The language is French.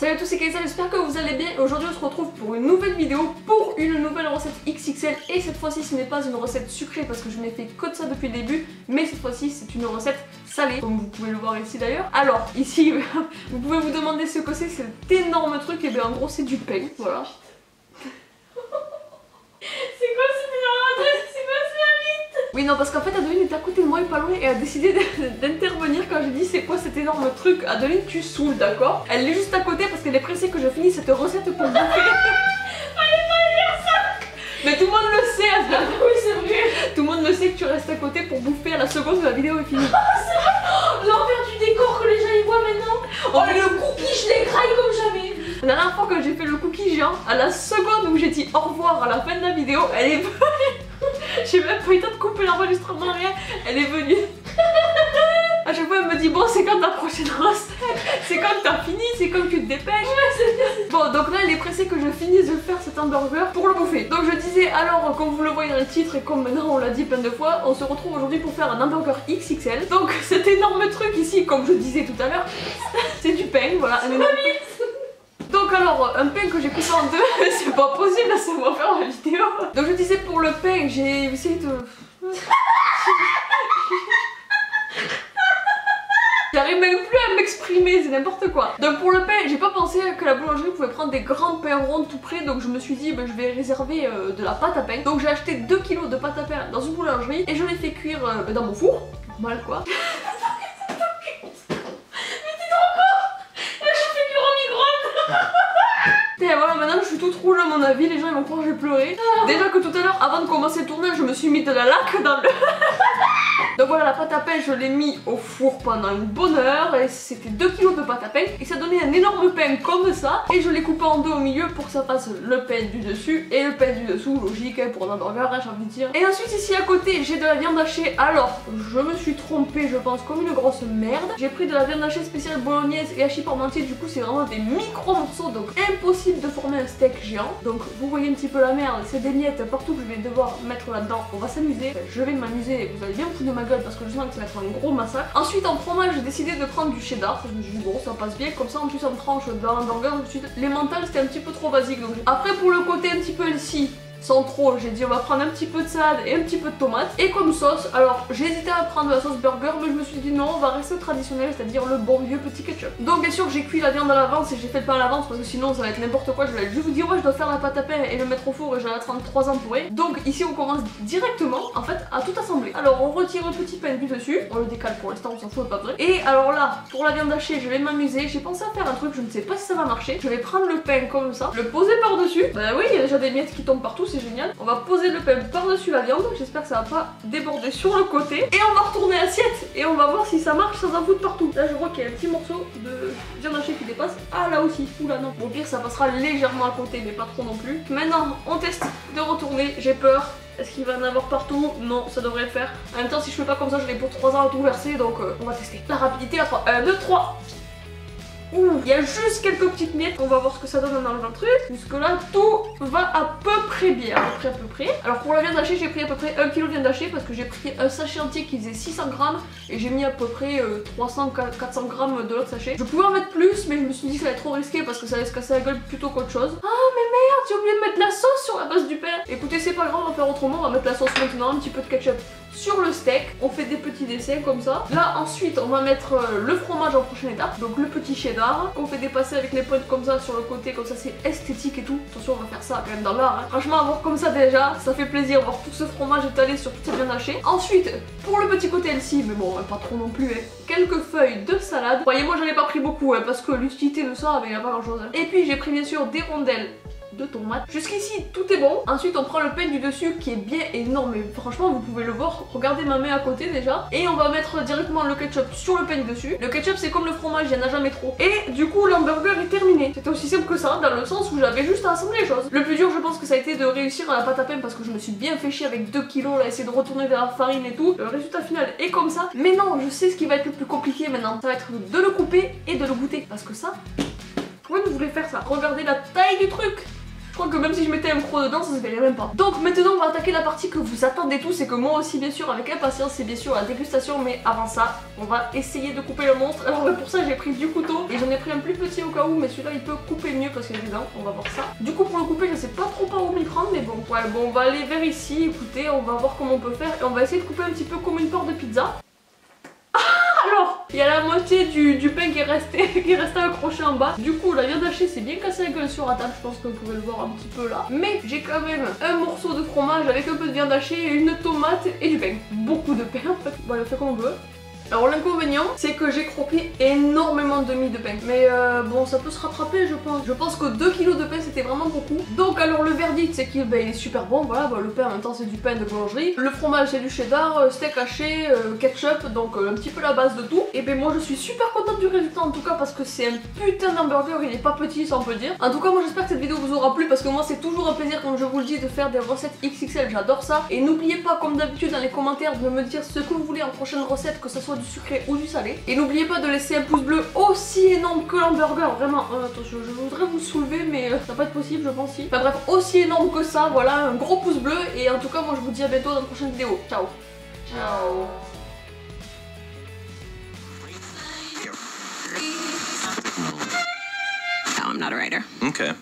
Salut à tous, c'est Kaisa, j'espère que vous allez bien. Aujourd'hui on se retrouve pour une nouvelle vidéo, pour une nouvelle recette XXL. Et cette fois-ci ce n'est pas une recette sucrée parce que je n'ai fait que de ça depuis le début, mais cette fois-ci c'est une recette salée, comme vous pouvez le voir ici d'ailleurs. Alors ici, vous pouvez vous demander ce que c'est cet énorme truc, et bien en gros c'est du pain, voilà. C'est quoi ce énorme truc? C'est quoi ce mythe? Oui non, parce qu'en fait Adeline était à côté de moi et pas loin et a décidé d'intervenir quand j'ai dit c'est quoi cet énorme truc. Adeline, tu saoules, d'accord? Elle est juste à côté parce qu'elle est pressée que je finisse cette recette pour bouffer. Fallait pas dire ça. Mais tout le monde le sait, Adeline. Oui c'est vrai. Tout le monde le sait que tu restes à côté pour bouffer à la seconde où la vidéo est finie. L'envers du décor que les gens y voient maintenant. Oh mais le cookie je l'écraille comme jamais. La dernière fois que j'ai fait le cookie géant, à la seconde où j'ai dit au revoir à la fin de la vidéo, elle est venue. J'ai même pas eu le temps de couper l'enregistrement, rien. Elle est venue. À chaque fois elle me dit bon c'est quand ta prochaine recette, c'est quand t'as fini, c'est quand tu te dépêches. Bon donc là elle est pressée que je finisse de faire cet hamburger pour le bouffer. Donc je disais alors, comme vous le voyez dans le titre et comme maintenant on l'a dit plein de fois, on se retrouve aujourd'hui pour faire un hamburger XXL. Donc cet énorme truc ici, comme je disais tout à l'heure, c'est du pain, voilà, un énorme pain. Donc alors, un pain que j'ai coupé en deux, c'est pas possible, là ça va faire la vidéo. Donc je disais pour le pain, j'ai essayé de... J'arrive même plus à m'exprimer, c'est n'importe quoi. Donc pour le pain, j'ai pas pensé que la boulangerie pouvait prendre des grands pains ronds tout près, donc je me suis dit bah, je vais réserver de la pâte à pain. Donc j'ai acheté 2 kg de pâte à pain dans une boulangerie et je l'ai fait cuire dans mon four. Normal quoi. Et voilà, maintenant je suis toute rouge à mon avis, les gens ils vont croire que j'ai pleuré. Déjà que tout à l'heure, avant de commencer le tournage, je me suis mis de la laque dans le... Donc voilà, la pâte à pain, je l'ai mis au four pendant une bonne heure et c'était 2 kg de pâte à pain et ça donnait un énorme pain comme ça et je l'ai coupé en deux au milieu pour que ça fasse le pain du dessus et le pain du dessous, logique hein, pour un hamburger, hein, j'ai envie de dire. Et ensuite ici à côté, j'ai de la viande hachée. Alors, je me suis trompée, je pense, comme une grosse merde. J'ai pris de la viande hachée spéciale bolognaise et hachis parmentier, du coup c'est vraiment des micro morceaux, donc impossible de former un steak géant. Donc vous voyez un petit peu la merde, c'est des miettes partout que je vais devoir mettre là-dedans. On va s'amuser, enfin, je vais m'amuser, vous allez bien me foutre de ma gueule parce que je sens que ça va être un gros massacre. Ensuite en fromage, j'ai décidé de prendre du cheddar. Je me suis dit bon ça passe bien, comme ça en plus en tranche dans l'hamburger. Les mentales c'était un petit peu trop basique. Donc après pour le côté un petit peu healthy, sans trop, j'ai dit on va prendre un petit peu de salade et un petit peu de tomate. Et comme sauce, alors j'ai hésité à prendre de la sauce burger, mais je me suis dit non, on va rester au traditionnel, c'est-à-dire le bon vieux petit ketchup. Donc bien sûr j'ai cuit la viande à l'avance et j'ai fait le pain à l'avance parce que sinon ça va être n'importe quoi. Je vais juste vous dire ouais je dois faire la pâte à pain et le mettre au four et j'en attendre 3 ans pour. Donc ici on commence directement en fait à tout assembler. Alors on retire le petit pain du dessus, on le décale pour l'instant, on s'en fout, pas vrai. Et alors là, pour la viande hachée, je vais m'amuser. J'ai pensé à faire un truc, je ne sais pas si ça va marcher. Je vais prendre le pain comme ça, le poser par dessus. Bah oui, il y a déjà des miettes qui tombent partout, c'est génial. On va poser le pain par-dessus la viande, j'espère que ça va pas déborder sur le côté. Et on va retourner l'assiette et on va voir si ça marche sans en foutre partout. Là je vois qu'il y a un petit morceau de viande hachée qui dépasse. Ah là aussi, oula non. Bon, au pire ça passera légèrement à côté mais pas trop non plus. Maintenant on teste de retourner, j'ai peur. Est-ce qu'il va en avoir partout? Non, ça devrait le faire. En même temps si je fais pas comme ça je l'ai pour 3 ans à tout verser, donc on va tester. La rapidité à 3. 1, 2, 3. Ouh, il y a juste quelques petites miettes, on va voir ce que ça donne en enlevant le truc. Jusque là tout va à peu près bien, à peu près. Alors pour la viande hachée j'ai pris à peu près 1 kg de viande hachée parce que j'ai pris un sachet entier qui faisait 600 grammes et j'ai mis à peu près 300-400 grammes de l'autre sachet. Je pouvais en mettre plus mais je me suis dit que ça allait être trop risqué parce que ça allait se casser la gueule plutôt qu'autre chose. Ah mais merde, j'ai oublié de mettre la sauce sur la base du pain. Écoutez c'est pas grave, on va faire autrement, on va mettre la sauce maintenant, un petit peu de ketchup sur le steak, on fait des petits dessins comme ça. Là ensuite on va mettre le fromage en prochaine étape, donc le petit cheddar qu'on fait dépasser avec les pointes comme ça sur le côté, comme ça c'est esthétique et tout. Attention on va faire ça quand même dans l'art hein. Franchement avoir comme ça déjà, ça fait plaisir, voir tout ce fromage étalé sur toute cette viande hachée. Ensuite pour le petit côté healthy, mais bon pas trop non plus hein, quelques feuilles de salade. Croyez-moi j'en ai pas pris beaucoup hein, parce que l'utilité de ça, il n'y a pas grand chose hein. Et puis j'ai pris bien sûr des rondelles de tomates. Jusqu'ici tout est bon. Ensuite on prend le pain du dessus qui est bien énorme et franchement vous pouvez le voir, regardez ma main à côté déjà. Et on va mettre directement le ketchup sur le pain du dessus. Le ketchup c'est comme le fromage, il n'y en a jamais trop. Et du coup l'hamburger est terminé. C'était aussi simple que ça dans le sens où j'avais juste à assembler les choses. Le plus dur je pense que ça a été de réussir à la pâte à pain parce que je me suis bien fait chier avec 2 kilos là, essayer de retourner vers la farine et tout. Le résultat final est comme ça. Mais non, je sais ce qui va être le plus compliqué maintenant. Ça va être de le couper et de le goûter. Parce que ça, comment vous voulez faire ça? Regardez la taille du truc. Je crois que même si je mettais un croc dedans, ça se verrait même pas. Donc maintenant on va attaquer la partie que vous attendez tous et que moi aussi bien sûr avec impatience, c'est bien sûr la dégustation. Mais avant ça, on va essayer de couper le monstre. Alors pour ça j'ai pris du couteau et j'en ai pris un plus petit au cas où, mais celui-là il peut couper mieux parce qu'il est dedans. On va voir ça. Du coup pour le couper je sais pas trop par où m'y prendre, mais bon ouais, bon on va aller vers ici, écoutez, on va voir comment on peut faire et on va essayer de couper un petit peu comme une part de pizza. Alors, il y a la moitié du pain qui est resté accroché en bas. Du coup, la viande hachée s'est bien cassée la gueule sur la table. Je pense que vous pouvez le voir un petit peu là. Mais j'ai quand même un morceau de fromage avec un peu de viande hachée, une tomate et du pain. Beaucoup de pain en fait. Bon, on fait comme on veut. Alors l'inconvénient, c'est que j'ai croqué énormément de mie de pain. Mais bon, ça peut se rattraper je pense. Je pense que 2 kilos de pain c'était vraiment beaucoup. Donc alors le verdict c'est qu'il est super bon. Voilà, le pain en même temps c'est du pain de boulangerie. Le fromage c'est du cheddar, steak haché, ketchup. Donc un petit peu la base de tout. Et ben moi je suis super contente du résultat en tout cas parce que c'est un putain d'hamburger. Il est pas petit ça on peut dire. En tout cas moi j'espère que cette vidéo vous aura plu parce que moi c'est toujours un plaisir comme je vous le dis de faire des recettes XXL. J'adore ça. Et n'oubliez pas comme d'habitude dans les commentaires de me dire ce que vous voulez en prochaine recette, que ce soit du sucré ou du salé. Et n'oubliez pas de laisser un pouce bleu aussi énorme que l'hamburger. Vraiment, attends, je voudrais vous soulever mais ça va pas être possible je pense si. Enfin bref, aussi énorme que ça, voilà, un gros pouce bleu. Et en tout cas moi je vous dis à bientôt dans une prochaine vidéo. Ciao. Ciao. No, I'm not a writer. Okay.